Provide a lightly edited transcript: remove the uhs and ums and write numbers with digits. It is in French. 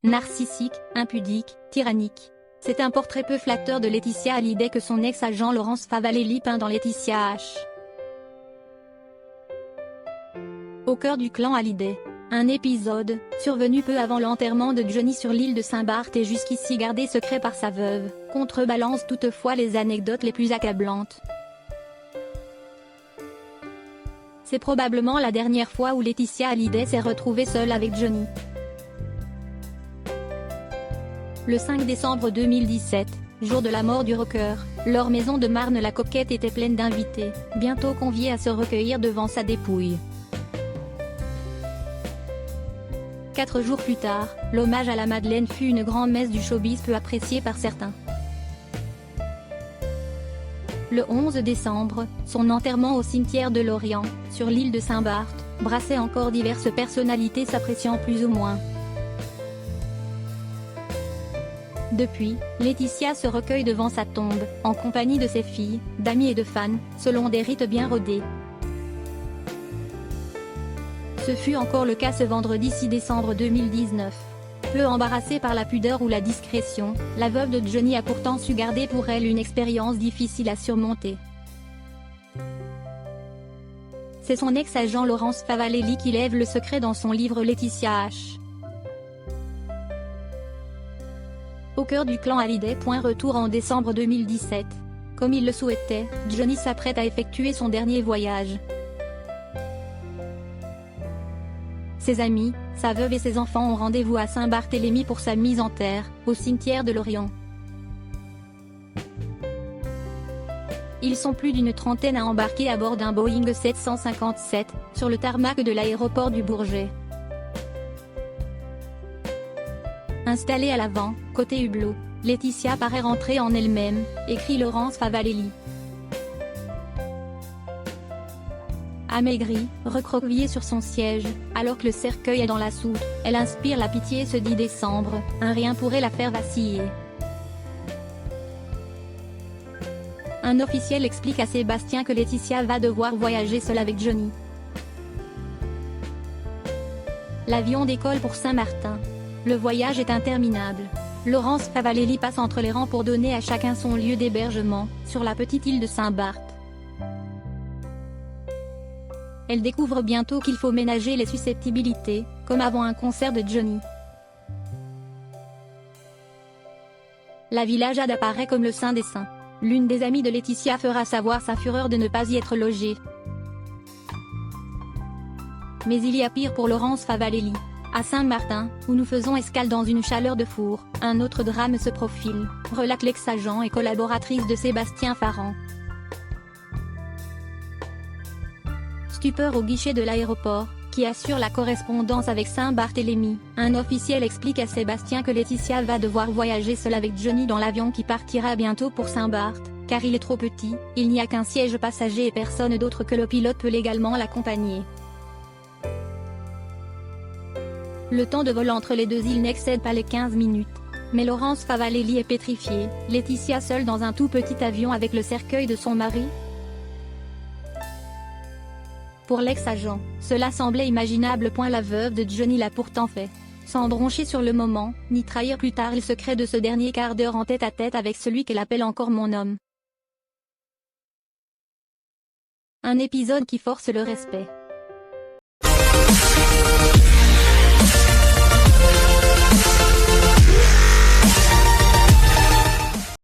narcissique, impudique, tyrannique. C'est un portrait peu flatteur de Laetitia Hallyday que son ex-agent Laurence Favalelli peint dans Laetitia H. Au cœur du clan Hallyday. Un épisode, survenu peu avant l'enterrement de Johnny sur l'île de Saint-Barth et jusqu'ici gardé secret par sa veuve, contrebalance toutefois les anecdotes les plus accablantes. C'est probablement la dernière fois où Laetitia Hallyday s'est retrouvée seule avec Johnny. Le 5 décembre 2017, jour de la mort du rocker, leur maison de Marne-la-Coquette était pleine d'invités, bientôt conviés à se recueillir devant sa dépouille. 4 jours plus tard, l'hommage à la Madeleine fut une grande messe du showbiz peu appréciée par certains. Le 11 décembre, son enterrement au cimetière de Lorient, sur l'île de Saint-Barth, brassait encore diverses personnalités s'appréciant plus ou moins. Depuis, Laetitia se recueille devant sa tombe, en compagnie de ses filles, d'amis et de fans, selon des rites bien rodés. Ce fut encore le cas ce vendredi 6 décembre 2019. Peu embarrassée par la pudeur ou la discrétion, la veuve de Johnny a pourtant su garder pour elle une expérience difficile à surmonter. C'est son ex-agent Laurence Favalelli qui lève le secret dans son livre Laetitia H. Au cœur du clan Hallyday. Retour en décembre 2017. Comme il le souhaitait, Johnny s'apprête à effectuer son dernier voyage. Ses amis, sa veuve et ses enfants ont rendez-vous à Saint-Barthélemy pour sa mise en terre, au cimetière de Lorient. Ils sont plus d'une trentaine à embarquer à bord d'un Boeing 757, sur le tarmac de l'aéroport du Bourget. Installée à l'avant, côté hublot, Laetitia paraît rentrer en elle-même, écrit Laurence Favalelli. Amaigrie, recroquevillée sur son siège, alors que le cercueil est dans la soute, elle inspire la pitié ce 10 décembre, un rien pourrait la faire vaciller. Un officiel explique à Sébastien que Laetitia va devoir voyager seule avec Johnny. L'avion décolle pour Saint-Martin. Le voyage est interminable. Laurence Favalelli passe entre les rangs pour donner à chacun son lieu d'hébergement, sur la petite île de Saint-Barth. Elle découvre bientôt qu'il faut ménager les susceptibilités, comme avant un concert de Johnny. La villagade apparaît comme le saint des saints. L'une des amies de Laetitia fera savoir sa fureur de ne pas y être logée. Mais il y a pire pour Laurence Favalelli. À Saint-Martin, où nous faisons escale dans une chaleur de four, un autre drame se profile, relate l'ex-agent et collaboratrice de Sébastien Farran. Stupeur au guichet de l'aéroport, qui assure la correspondance avec Saint-Barthélemy, un officiel explique à Sébastien que Laetitia va devoir voyager seule avec Johnny dans l'avion qui partira bientôt pour Saint-Barth, car il est trop petit, il n'y a qu'un siège passager et personne d'autre que le pilote peut légalement l'accompagner. Le temps de vol entre les deux îles n'excède pas les 15 minutes. Mais Laurence Favalelli est pétrifiée, Laetitia seule dans un tout petit avion avec le cercueil de son mari. Pour l'ex-agent, cela semblait imaginable. La veuve de Johnny l'a pourtant fait. Sans broncher sur le moment, ni trahir plus tard le secret de ce dernier quart d'heure en tête-à-tête avec celui qu'elle appelle encore mon homme. Un épisode qui force le respect.